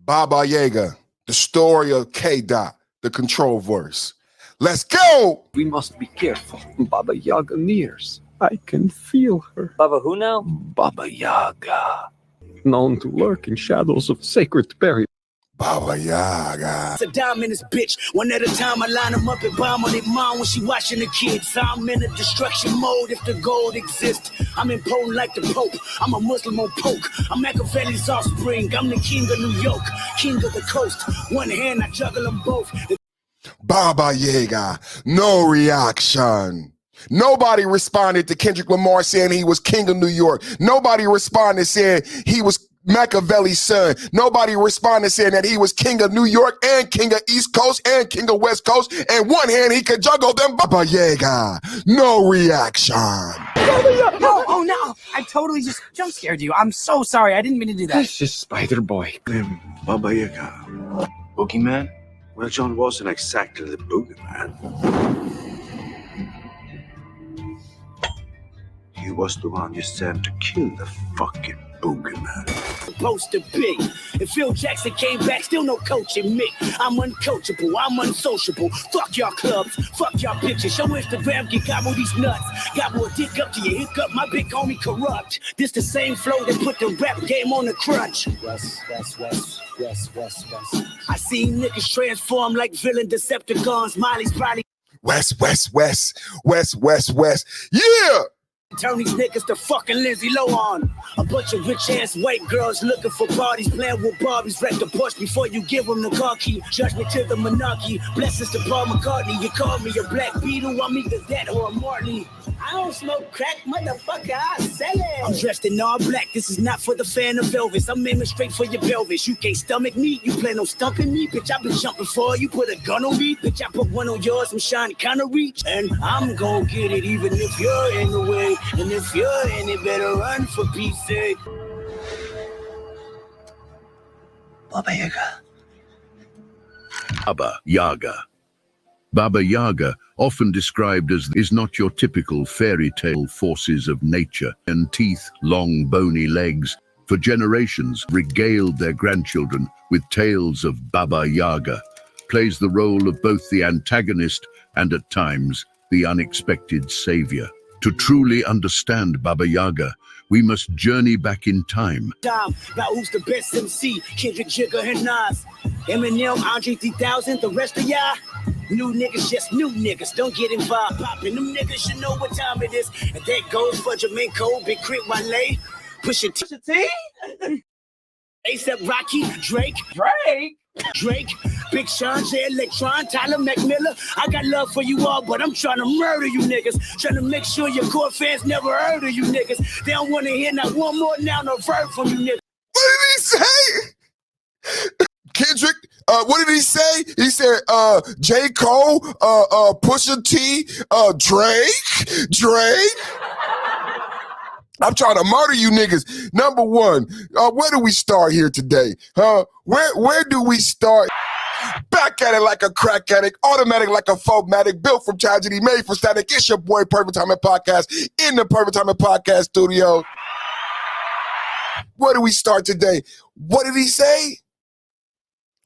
Baba Yaga, the story of K-Dot, the control verse. Let's go! We must be careful. Baba Yaga nears. I can feel her. Baba who now? Baba Yaga, known to lurk in shadows of sacred burial. Baba Yaga. It's a dominant bitch. One at a time, I line them up and bomb on their mom when she watching the kids. I'm in a destruction mode if the gold exists. I'm impotent like the Pope. I'm a Muslim on poke. I'm Machiavelli's offspring. I'm the king of New York, king of the coast. One hand, I juggle them both. Baba Yaga, no reaction. Nobody responded to Kendrick Lamar saying he was king of New York. Nobody responded saying he was Machiavelli's son. Nobody responded saying that he was king of New York and king of East Coast and king of West Coast. And one hand he could juggle them. Baba Yaga, no reaction. Oh no, I totally just jump scared you. I'm so sorry. I didn't mean to do that. That's just Spider Boy. Baba Yaga. Boogeyman? Well, John wasn't exactly the Boogeyman. He was the one you sent to kill the fucking Boogeyman. Supposed to be. If Phil Jackson came back, still no coaching me. I'm uncoachable, I'm unsociable. Fuck y'all clubs, fuck y'all bitches. Show Instagram can gobble these nuts. Gobble a dick up to your hiccup, my big homie corrupt. This the same flow that put the rap game on the crutch. West. I seen niggas transform like villain Decepticons. Miley's probably West. Yeah! turn these niggas to fucking Lindsay Lohan. A bunch of rich-ass white girls looking for parties, playing with Barbies. Wreck the Porsche before you give them the car key. Judgment to the monarchy. Blessings to Paul McCartney. You call me a Black Beatle, I'm either that or a Marley. I don't smoke crack, motherfucker, I sell it. I'm dressed in all black, this is not for the fan of Elvis. I'm aiming straight for your pelvis. You can't stomach me, you plan on stumping me. Bitch, I been jumping for you, put a gun on me. Bitch, I put one on yours, I'm trying to reach. And I'm gonna get it even if you're in the way. And if you're in it, better run for peace sake. Baba Yaga. Baba Yaga. Baba Yaga, often described as, is not your typical fairy tale forces of nature, and teeth, long bony legs, for generations regaled their grandchildren with tales of Baba Yaga, plays the role of both the antagonist and at times the unexpected savior. To truly understand Baba Yaga, we must journey back in time. About who's the best MC, Kendrick, Jigga, and Nas. Eminem, Andre 3000, the rest of y'all. New niggas, just new niggas, don't get involved. Poppin', them niggas should know what time it is. And that goes for Jermaine Cole, Big Crit, Wale, Pusha T, A$AP Rocky, Drake, Big Sean, J Electron, Tyler McMillan. I got love for you all, but I'm trying to murder you niggas. Trying to make sure your core fans never heard of you niggas. They don't want to hear not one more noun or verb from you niggas. What did he say? Kendrick, what did he say? He said, J. Cole, Pusha T, Drake. I'm trying to murder you niggas. Number one, where do we start here today? Where do we start? Back at it like a crack addict, automatic like a phobmatic, built from tragedy, made for static. It's your boy, Perfect Timing Podcast, in the Perfect Timing Podcast studio. Where do we start today? What did he say?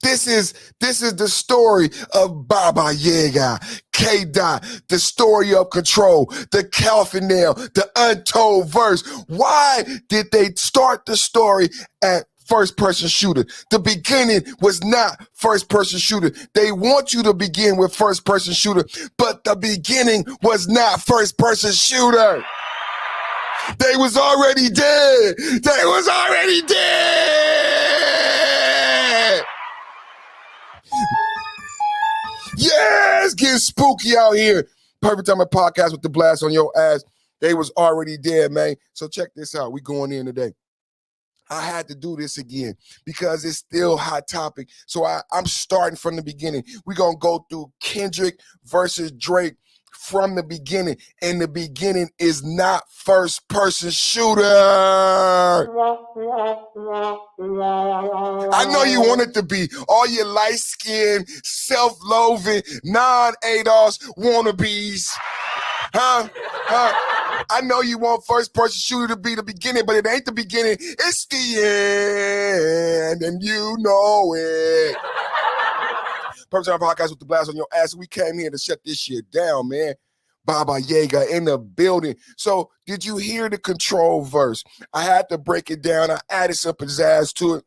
This is the story of Baba Yaga, K-Dot, the story of control, the coffin nail, the untold verse. Why did they start the story at first-person shooter? The beginning was not first-person shooter. They want you to begin with first-person shooter, but the beginning was not first-person shooter. They was already dead. Yeah, it's getting spooky out here. Perfect Timing Podcast with the blast on your ass. They was already dead, man. So check this out. We going in today. I had to do this again because it's still hot topic. So I'm starting from the beginning. We're going to go through Kendrick versus Drake from the beginning. And the beginning is not first-person shooter. I know you want it to be. All your light-skinned, self-loathing, non-ADOS wannabes. I know you want first person shooter to be the beginning, but it ain't the beginning. It's the end, and you know it. Purpose of our podcast with the blast on your ass. We came here to shut this shit down, man. Baba Yaga in the building. So did you hear the control verse? I had to break it down. I added some pizzazz to it.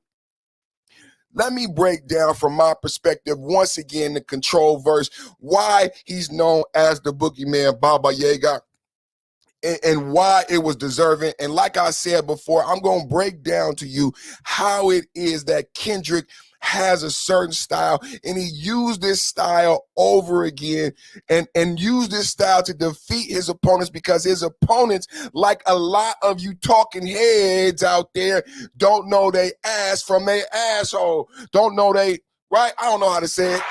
Let me break down from my perspective once again the control verse, why he's known as the Boogeyman, Baba Yaga, and why it was deserving. And like I said before, I'm going to break down to you how it is that Kendrick has a certain style, and he used this style over again and used this style to defeat his opponents, because his opponents, like a lot of you talking heads out there, don't know they ass from their asshole. Don't know they, right? I don't know how to say it.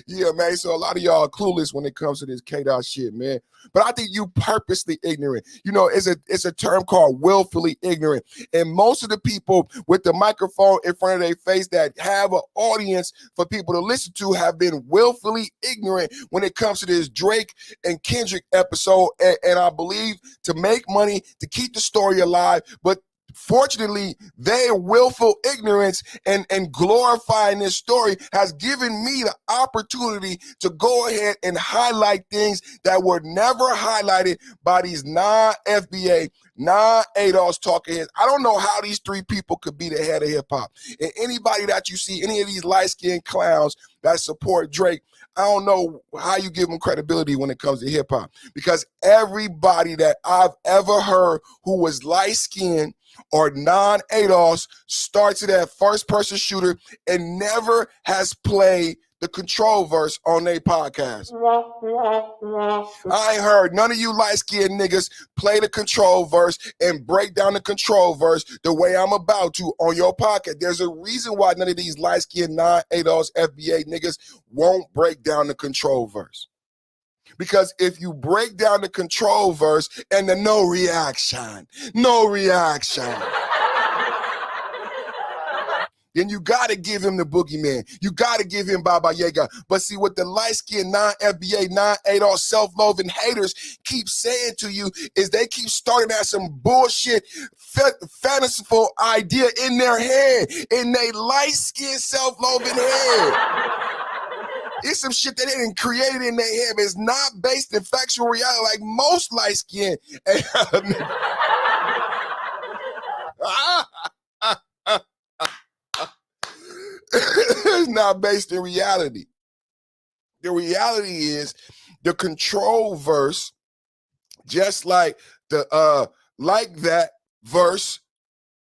Yeah, man. So a lot of y'all are clueless when it comes to this K-Dot shit, man. But I think you purposely ignorant. You know, it's a term called willfully ignorant. And most of the people with the microphone in front of their face that have an audience for people to listen to have been willfully ignorant when it comes to this Drake and Kendrick episode. And I believe to make money, to keep the story alive, but fortunately, their willful ignorance and glorifying this story has given me the opportunity to go ahead and highlight things that were never highlighted by these non-FBA, non-ADOS talking heads. I don't know how these three people could be the head of hip-hop. And anybody that you see, any of these light-skinned clowns that support Drake, I don't know how you give them credibility when it comes to hip-hop, because everybody that I've ever heard who was light-skinned or non-ADOS starts at that first-person shooter and never has played the control verse on their podcast. I ain't heard none of you light-skinned niggas play the control verse and break down the control verse the way I'm about to on your podcast. There's a reason why none of these light-skinned non-ADOS FBA niggas won't break down the control verse. Because if you break down the control verse and the no reaction, then you got to give him the Boogeyman. You got to give him Baba Yaga. But see, what the light-skinned, non-FBA, non-ADOS, self-loathing haters keep saying to you is they keep starting at some bullshit, fanciful idea in their head, in their light-skinned, self-loathing head. It's some shit that they didn't create in their head. It's not based in factual reality like most light-skinned. It's not based in reality. The reality is the control verse, just like the like that verse,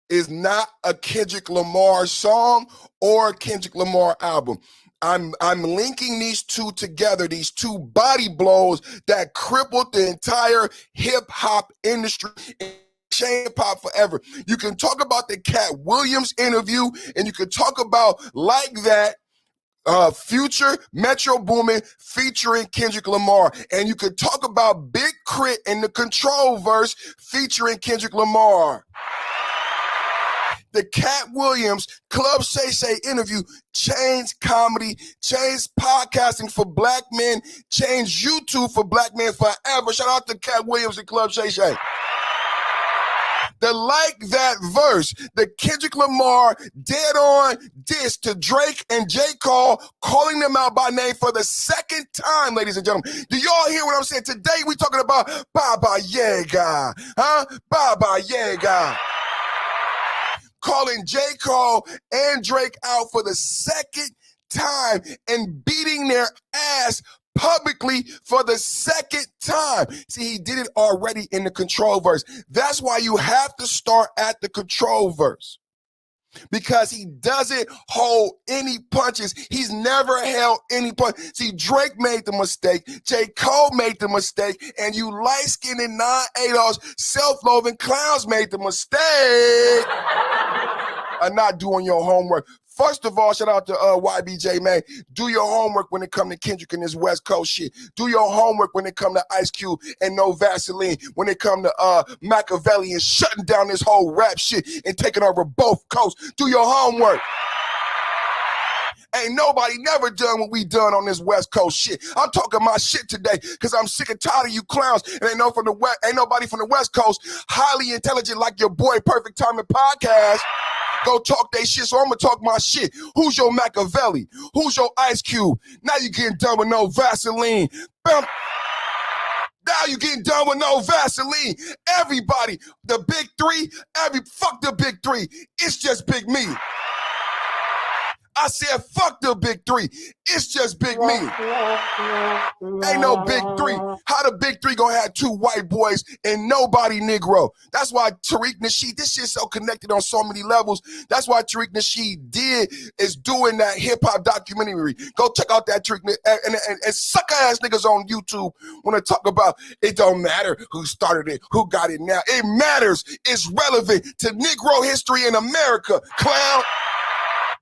is not a Kendrick Lamar song or a Kendrick Lamar album. I'm linking these two together, these two body blows that crippled the entire hip-hop industry and changed hip-hop forever. You can talk about the Cat Williams interview, and you can talk about like that Future Metro Boomin featuring Kendrick Lamar, and you could talk about Big Crit and the control verse featuring Kendrick Lamar. The Cat Williams Club Shay Shay interview changed comedy, changed podcasting for black men, changed YouTube for black men forever. Shout out to Cat Williams and Club Shay Shay. The like that verse, the Kendrick Lamar dead on diss to Drake and J. Cole, calling them out by name for the second time, ladies and gentlemen. Do y'all hear what I'm saying? Today we talking about Baba Yaga, Baba Yaga. Calling J. Cole and Drake out for the second time and beating their ass publicly for the second time. See, he did it already in the control verse. That's why you have to start at the control verse, because he doesn't hold any punches. He's never held any punch. See, Drake made the mistake, J. Cole made the mistake, and you light-skinned and non-ADOS self-loathing clowns made the mistake of not doing your homework. First of all, shout out to YBJ, man. Do your homework when it come to Kendrick and this West Coast shit. Do your homework when it come to Ice Cube and No Vaseline. When it come to Machiavelli and shutting down this whole rap shit and taking over both coasts. Do your homework. Ain't nobody never done what we done on this West Coast shit. I'm talking my shit today because I'm sick and tired of you clowns. And ain't nobody from the West Coast highly intelligent like your boy Perfect Timing Podcast. Go talk they shit, so I'm gonna talk my shit. Who's your Machiavelli? Who's your Ice Cube? Now you getting done with no Vaseline. Bam. Now you getting done with no Vaseline. Everybody, the big three, fuck the big three. It's just Big Me. I said, fuck the big three. It's just Big Me. Ain't no big three. How the big three gonna have 2 white boys and nobody Negro? That's why Tariq Nasheed, this shit's so connected on so many levels. That's why Tariq Nasheed is doing that hip-hop documentary. Go check out that Tariq, and sucker ass niggas on YouTube want to talk about it don't matter who started it, who got it now. It matters. It's relevant to Negro history in America, clown.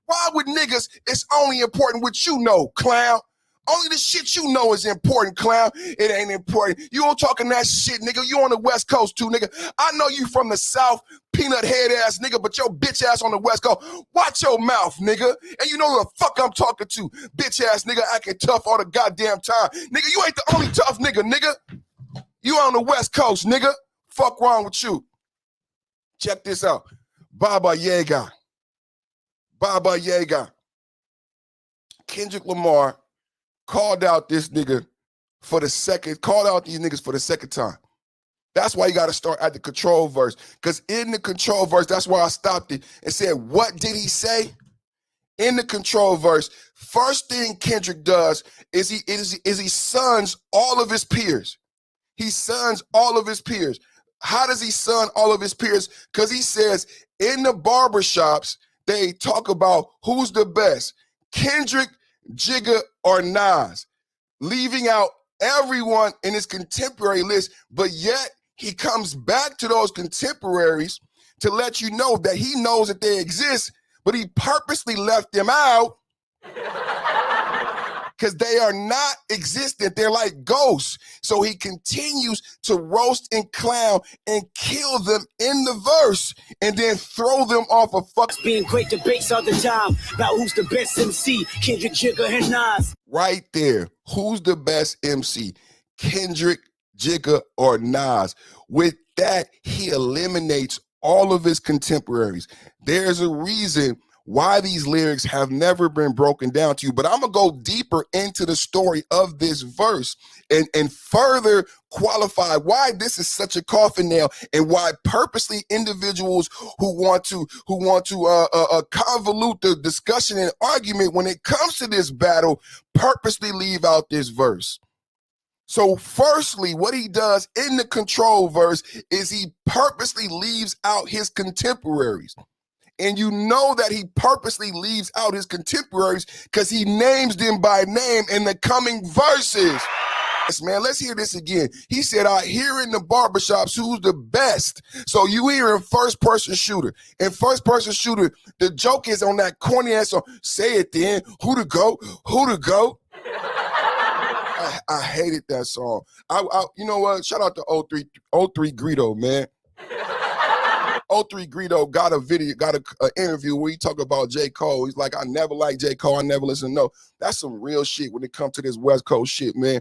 Why with niggas, it's only important what you know, clown? Only the shit you know is important, clown. It ain't important. You don't talking that shit, nigga. You on the West Coast too, nigga. I know you from the South, peanut head ass nigga, but your bitch ass on the West Coast. Watch your mouth, nigga. And you know who the fuck I'm talking to. Bitch ass nigga acting tough all the goddamn time. Nigga, you ain't the only tough nigga, nigga. You on the West Coast, nigga. Fuck wrong with you. Check this out. Baba Yaga. Baba Yaga. Kendrick Lamar called out this nigga called out these niggas for the second time. That's why you got to start at the control verse. Because in the control verse, that's why I stopped it and said, what did he say? In the control verse, first thing Kendrick does is he sons all of his peers. He sons all of his peers. How does he son all of his peers? Because he says in the barbershops, they talk about who's the best, Kendrick, Jigga, or Nas, leaving out everyone in his contemporary list, but yet he comes back to those contemporaries to let you know that he knows that they exist, but he purposely left them out because they are not existent. They're like ghosts. So he continues to roast and clown and kill them in the verse and then throw them off a fuck. Being great debates all the time about who's the best MC, Kendrick, Jigga, and Nas. Right there. Who's the best MC? Kendrick, Jigga, or Nas? With that, he eliminates all of his contemporaries. There's a reason why these lyrics have never been broken down to you. But I'm going to go deeper into the story of this verse and further qualify why this is such a coffin nail and why purposely individuals who want to convolute the discussion and argument when it comes to this battle purposely leave out this verse. So firstly, what he does in the control verse is he purposely leaves out his contemporaries. And you know that he purposely leaves out his contemporaries because he names them by name in the coming verses. Yes, man, let's hear this again. He said, I hear in the barbershops who's the best. So you hear in first-person shooter. In first-person shooter, the joke is on that corny ass song, say it then, who to go, who to go. I hated that song. You know what? Shout out to 03 Greedo, man. 03 Greedo got a video, got an interview where he talk about J. Cole. He's like, I never liked J. Cole. I never listened. No, that's some real shit when it comes to this West Coast shit, man.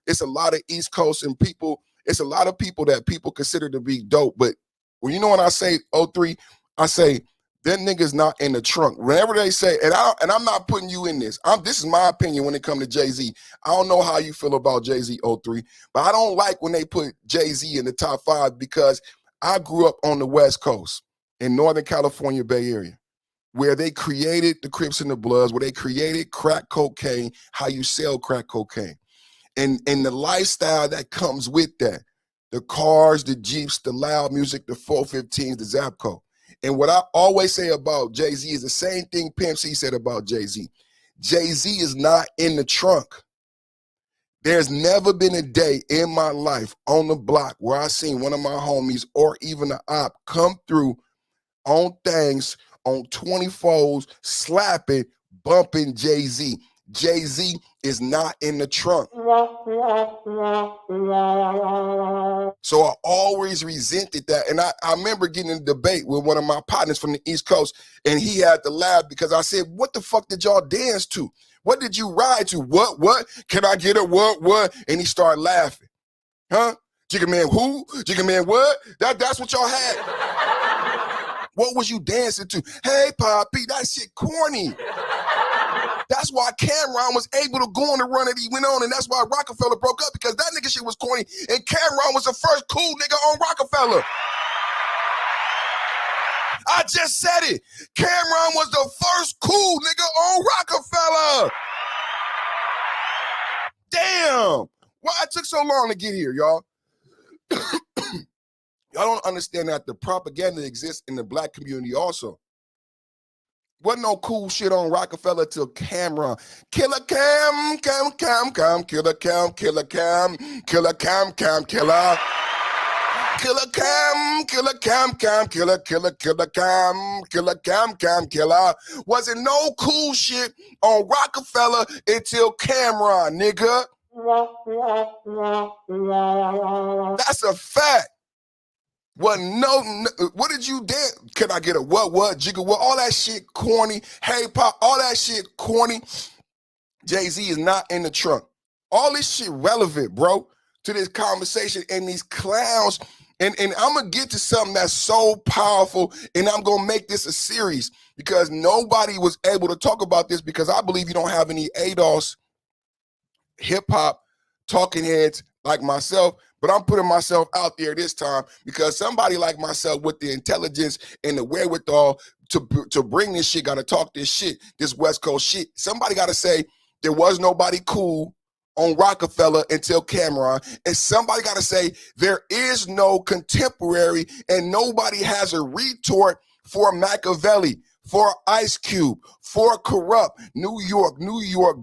It's a lot of East Coast and people. It's a lot of people that people consider to be dope. But when you know when I say 03, I say that nigga's not in the trunk. Whenever they say, and I'm not putting you in this. This is my opinion when it comes to Jay-Z. I don't know how you feel about Jay-Z 03, but I don't like when they put Jay-Z in the top 5 because I grew up on the West Coast in Northern California Bay Area, where they created the Crips and the Bloods, where they created crack cocaine, how you sell crack cocaine, and the lifestyle that comes with that, the cars, the Jeeps, the loud music, the 415s, the Zapco. And what I always say about Jay-Z is the same thing Pimp C said about Jay-Z. Jay-Z is not in the trunk. There's never been a day in my life on the block where I seen one of my homies or even an op come through on things, on 24s, slapping, bumping Jay-Z. Jay-Z is not in the trunk. So I always resented that. And I remember getting in a debate with one of my partners from the East Coast, and he had to laugh because I said, what the fuck did y'all dance to? What did you ride to? What? Can I get a what? And he started laughing. Huh? Jigga Man who? Jigga Man what? That's what y'all had. What was you dancing to? Hey, Poppy, that shit corny. That's why Cameron was able to go on the run that he went on, and that's why Rockefeller broke up, because that nigga shit was corny, and Cameron was the first cool nigga on Rockefeller. I just said it. Cameron was the first cool nigga on Rockefeller. Damn. Why it took so long to get here, y'all? Y'all don't understand that the propaganda exists in the black community also. Wasn't no cool shit on Rockefeller till Cameron. Killer Cam, killer Cam, killer. Killer Cam, killer. Killer Cam, killer killer. Wasn't no cool shit on Rockefeller until Cameron, nigga. That's a fact. What did you dance? Can I get a what, jigga, what? All that shit corny. Hey, pop, all that shit corny. Jay-Z is not in the trunk. All this shit relevant, bro, to this conversation and these clowns. And I'm going to get to something that's so powerful, and I'm going to make this a series because nobody was able to talk about this because I believe you don't have any ADOS hip-hop talking heads like myself. But I'm putting myself out there this time because somebody like myself with the intelligence and the wherewithal to bring this shit got to talk this shit, this West Coast shit. Somebody got to say there was nobody cool on Rockefeller until Cameron. And somebody got to say there is no contemporary and nobody has a retort for Machiavelli, for Ice Cube, for Corrupt, New York,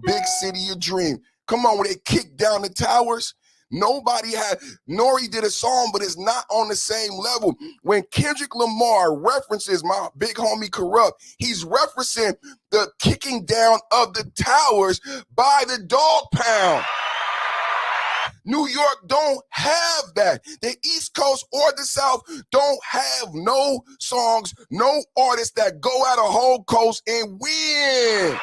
big city of dream. Come on, when they kick down the towers. Nobody had, Nori did a song, but it's not on the same level. When Kendrick Lamar references my big homie Corrupt, he's referencing the kicking down of the towers by the Dog Pound. New York don't have that. The East Coast or the South don't have no songs, no artists that go out a whole coast and win.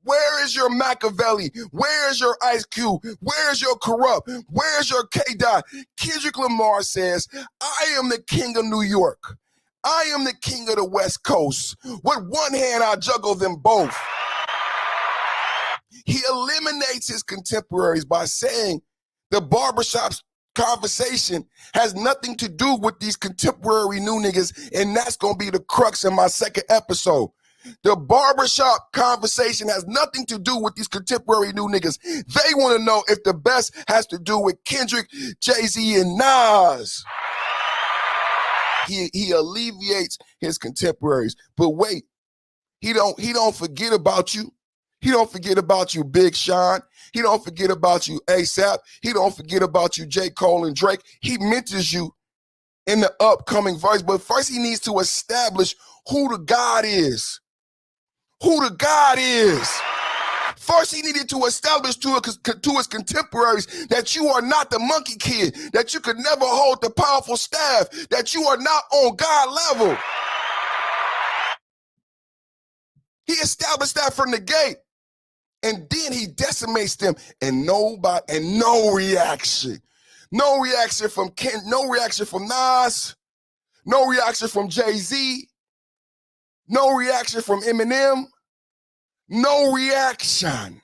Where is your Machiavelli? Where is your Ice Cube? Where is your Corrupt? Where is your K-Dot? Kendrick Lamar says, I am the king of New York. I am the king of the West Coast. With one hand, I juggle them both. He eliminates his contemporaries by saying the barbershop's conversation has nothing to do with these contemporary new niggas, and that's going to be the crux of my second episode. The barbershop conversation has nothing to do with these contemporary new niggas. They want to know if the best has to do with Kendrick, Jay-Z, and Nas. He alleviates his contemporaries. But wait, he don't forget about you. He don't forget about you, Big Sean. He don't forget about you, ASAP. He don't forget about you, J. Cole and Drake. He mentions you in the upcoming verse. But first he needs to establish who the God is. Who the God is. First, he needed to establish to his contemporaries that you are not the monkey kid, that you could never hold the powerful staff, that you are not on God level. He established that from the gate, and then he decimates them, and no reaction. No reaction from Ken, no reaction from Nas, no reaction from Jay-Z, no reaction from Eminem, no reaction.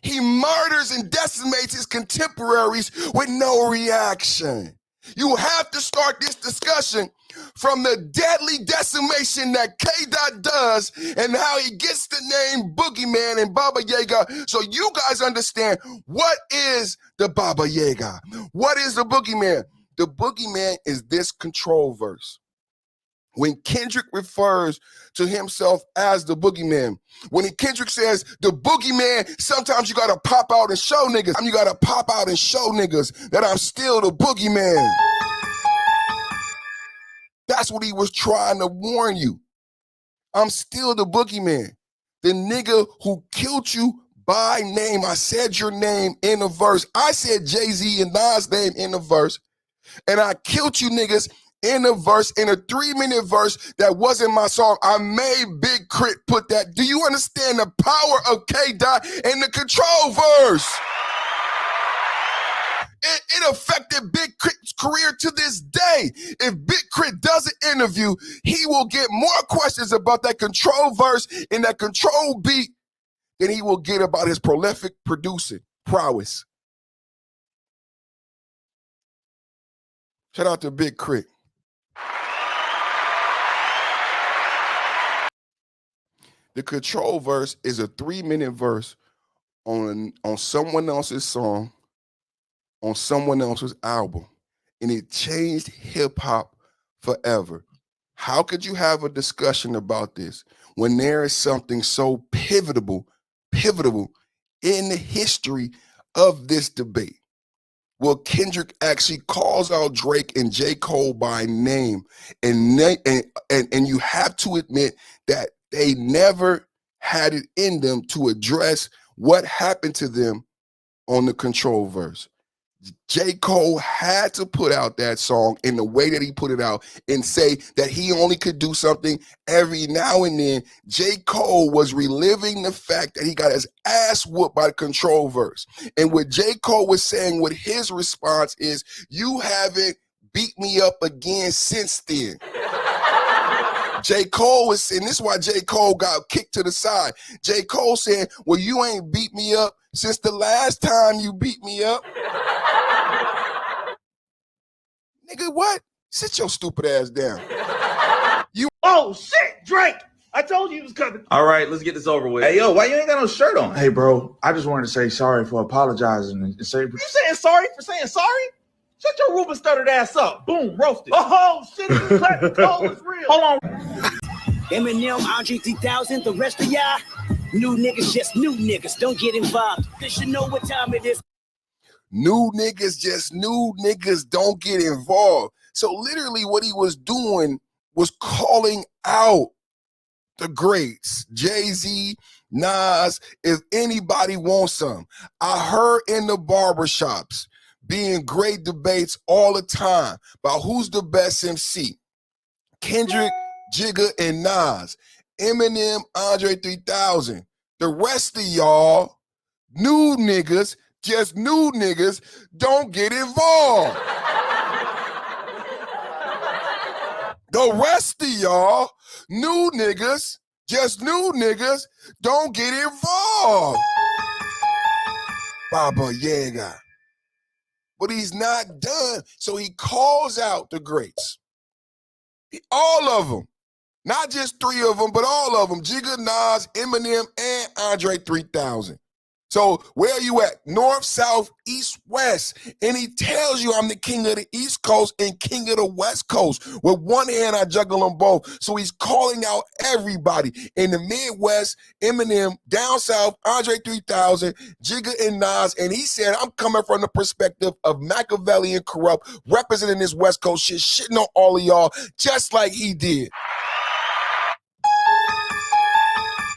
He murders and decimates his contemporaries with no reaction. You have to start this discussion from the deadly decimation that K-Dot does and how he gets the name Boogeyman and Baba Yaga, so you guys understand what is the Baba Yaga. What is the Boogeyman? The Boogeyman is this control verse. When Kendrick refers to himself as the Boogeyman, when Kendrick says the Boogeyman, sometimes you gotta pop out and show niggas. You gotta pop out and show niggas that I'm still the Boogeyman. That's what he was trying to warn you. I'm still the Boogeyman. The nigga who killed you by name. I said your name in a verse. I said Jay-Z and Nas' name in a verse. And I killed you niggas in a verse, in a 3-minute verse that wasn't my song. I made Big Crit put that. Do you understand the power of K-Dot and the Control verse? It affected Big Crit's career to this day. If Big Crit does an interview, he will get more questions about that Control verse and that Control beat than he will get about his prolific producing prowess. Shout out to Big Crit. The Control verse is a 3-minute verse on someone else's song, on someone else's album, and it changed hip-hop forever. How could you have a discussion about this when there is something so pivotal in the history of this debate? Well, Kendrick actually calls out Drake and J. Cole by name, and you have to admit that they never had it in them to address what happened to them on the Control verse. J. Cole had to put out that song in the way that he put it out and say that he only could do something every now and then. J. Cole was reliving the fact that he got his ass whooped by the Control verse. And what J. Cole was saying with his response is, you haven't beat me up again since then. J. Cole was saying, this is why J. Cole got kicked to the side. J. Cole saying, well, you ain't beat me up since the last time you beat me up. Nigga, what? Sit your stupid ass down. Oh, shit, Drake! I told you he was coming. All right, let's get this over with. Hey, yo, why you ain't got no shirt on? Hey, bro, I just wanted to say sorry for apologizing and say... You saying sorry for saying sorry? Shut your Ruben stuttered ass up. Boom, roasted. Oh, shit, this clap cold is real. Hold on. Eminem, Andre 3000, the rest of y'all, new niggas, just new niggas. Don't get involved. They should know what time it is. New niggas, just new niggas, don't get involved. So literally what he was doing was calling out the greats, Jay-Z, Nas, if anybody wants some. I heard in the barbershops being great debates all the time about who's the best MC. Kendrick, Jigga, and Nas, Eminem, Andre 3000. The rest of y'all, new niggas, just new niggas, don't get involved. The rest of y'all, new niggas, just new niggas, don't get involved. Baba Yaga. But he's not done, so he calls out the greats. All of them. Not just 3 of them, but all of them. Jigga, Nas, Eminem, and Andre 3000. So where are you at? North, south, east, west. And he tells you I'm the king of the East Coast and king of the West Coast. With one hand, I juggle them both. So he's calling out everybody. In the Midwest, Eminem, down south, Andre 3000, Jigga and Nas. And he said, I'm coming from the perspective of Machiavellian corrupt, representing this West Coast shit, shitting on all of y'all, just like he did.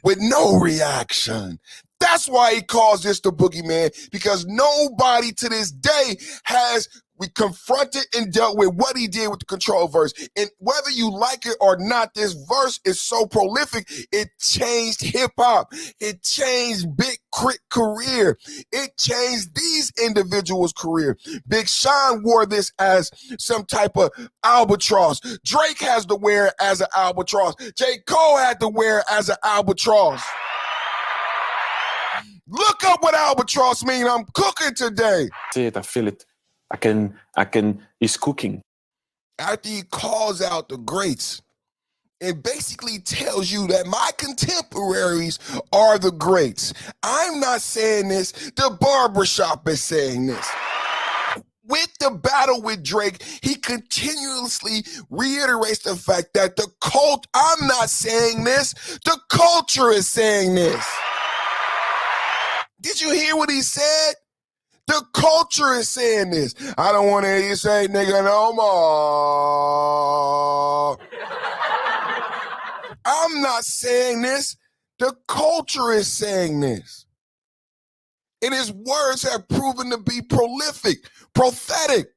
With no reaction. That's why he calls this the Boogeyman, because nobody to this day has confronted and dealt with what he did with the Control verse. And whether you like it or not, this verse is so prolific, it changed hip-hop. It changed Big Crit career. It changed these individuals' career. Big Sean wore this as some type of albatross. Drake has to wear it as an albatross. J. Cole had to wear it as an albatross. Look up what albatross mean. I'm cooking today. See it, I feel it. He's cooking. After he calls out the greats, it basically tells you that my contemporaries are the greats. I'm not saying this. The barbershop is saying this. With the battle with Drake, he continuously reiterates the fact that I'm not saying this. The culture is saying this. Did you hear what he said? The culture is saying this. I don't want to hear you say nigga no more. I'm not saying this. The culture is saying this. And his words have proven to be prolific, prophetic.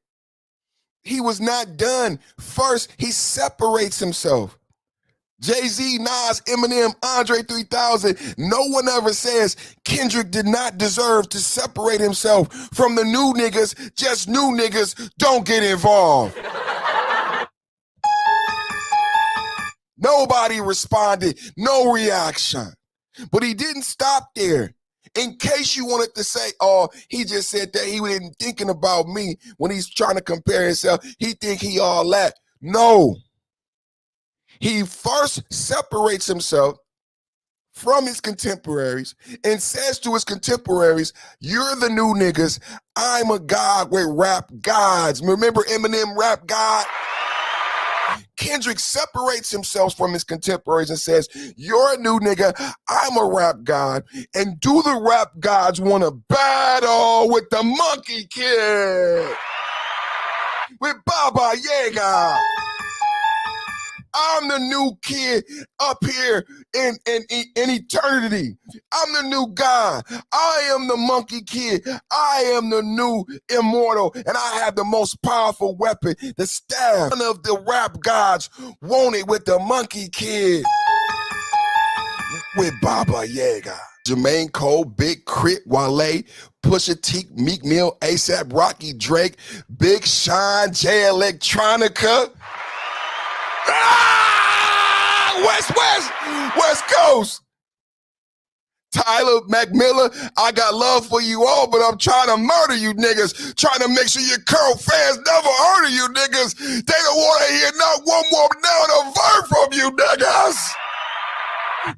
He was not done. First, he separates himself. Jay-Z, Nas, Eminem, Andre 3000, no one ever says Kendrick did not deserve to separate himself from the new niggas. Just new niggas don't get involved. Nobody responded, no reaction. But he didn't stop there. In case you wanted to say, oh, he just said that he wasn't thinking about me when he's trying to compare himself. He think he all that. No. He first separates himself from his contemporaries and says to his contemporaries, you're the new niggas. I'm a god with rap gods. Remember Eminem, rap god? Kendrick separates himself from his contemporaries and says, you're a new nigga, I'm a rap god, and do the rap gods want to battle with the monkey kid? With Baba Yaga. I'm the new kid up here in eternity. I'm the new God. I am the monkey kid. I am the new immortal, and I have the most powerful weapon, the staff. One of the rap gods want it with the monkey kid. With Baba Yaga. Jermaine Cole, Big Crit, Wale, Pusha T, Meek Mill, ASAP Rocky, Drake, Big Sean, Jay Electronica. West Coast. Tyler, Mac Miller, I got love for you all, but I'm trying to murder you niggas. Trying to make sure your current fans never heard of you niggas. They don't want to hear not one more down a verse from you niggas.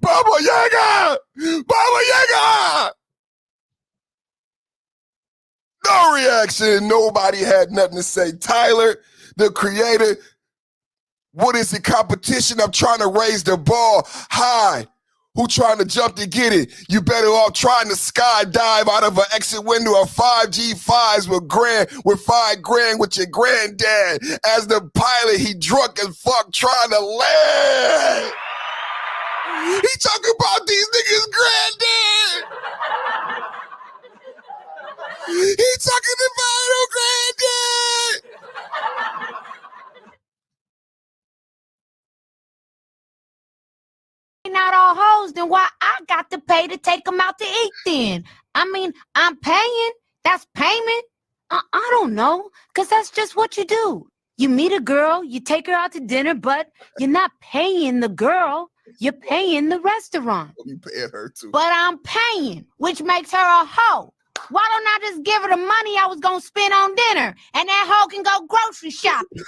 Baba Yaga! Baba Yaga! No reaction. Nobody had nothing to say. Tyler, the creator, what is the competition? I'm trying to raise the ball high. Who trying to jump to get it? You better off trying to skydive out of an exit window of 5G5s with $5 with your granddad. As the pilot, he drunk as fuck trying to land. He talking about these niggas' granddad. He talking about her granddad. Out all hoes, then why I got to pay to take them out to eat then? I mean, I'm paying. That's payment. I don't know, because that's just what you do. You meet a girl, you take her out to dinner, but you're not paying the girl. You're paying the restaurant. You paying her too. But I'm paying, which makes her a hoe. Why don't I just give her the money I was going to spend on dinner, and that hoe can go grocery shopping?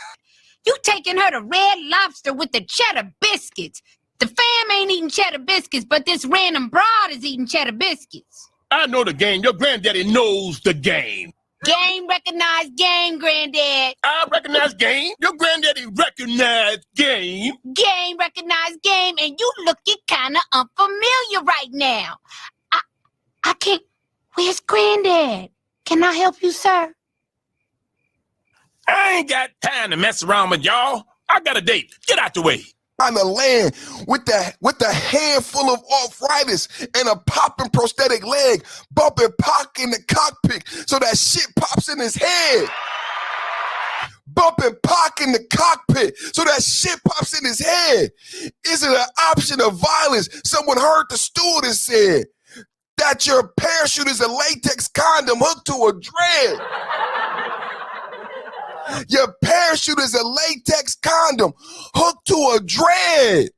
You taking her to Red Lobster with the cheddar biscuits. The fam ain't eating cheddar biscuits, but this random broad is eating cheddar biscuits. I know the game. Your granddaddy knows the game. Game recognized game, granddad. I recognize game. Your granddaddy recognized game. Game recognized game, and you looking kind of unfamiliar right now. I can't. Where's granddad? Can I help you, sir? I ain't got time to mess around with y'all. I got a date. Get out the way. On the land with the handful of arthritis and a popping prosthetic leg, bumping Pac in the cockpit so that shit pops in his head. Bumping Pac in the cockpit so that shit pops in his head. Is it an option of violence? Someone heard the stewardess said that your parachute is a latex condom hooked to a dread. Your parachute is a latex condom hooked to a dread.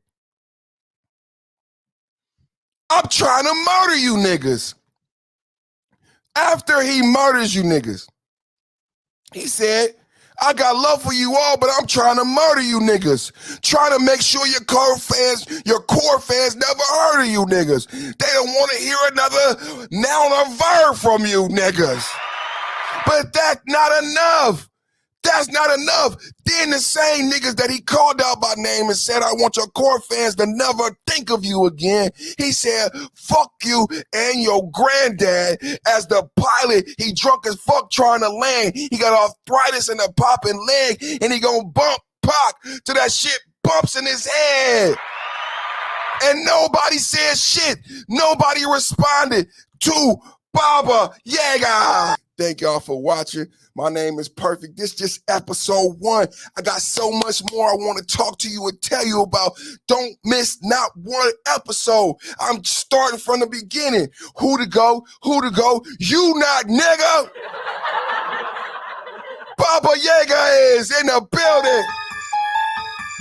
I'm trying to murder you niggas. After he murders you niggas, he said, I got love for you all, but I'm trying to murder you niggas. Trying to make sure your core fans never heard of you niggas. They don't want to hear another noun or verb from you niggas. But that's not enough. That's not enough. Then the same niggas that he called out by name and said, I want your core fans to never think of you again. He said, fuck you and your granddad. As the pilot, he drunk as fuck trying to land. He got arthritis in a popping leg, and he gonna bump Pac till that shit bumps in his head. And nobody said shit. Nobody responded to Baba Yaga. Thank y'all for watching. My name is Perfect. This just episode 1. I got so much more I want to talk to you and tell you about. Don't miss not one episode. I'm starting from the beginning. Who to go? Who to go? You not, nigga. Baba Yaga is in the building.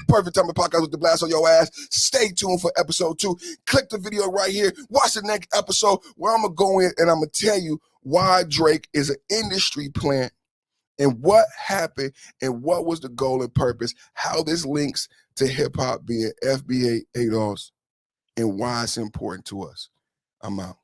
Perfect Time to Podcast with the blast on your ass. Stay tuned for episode 2. Click the video right here. Watch the next episode where I'm going to go in and I'm going to tell you why Drake is an industry plant and what happened and what was the goal and purpose, how this links to hip hop being FBA ADOS and why it's important to us. I'm out.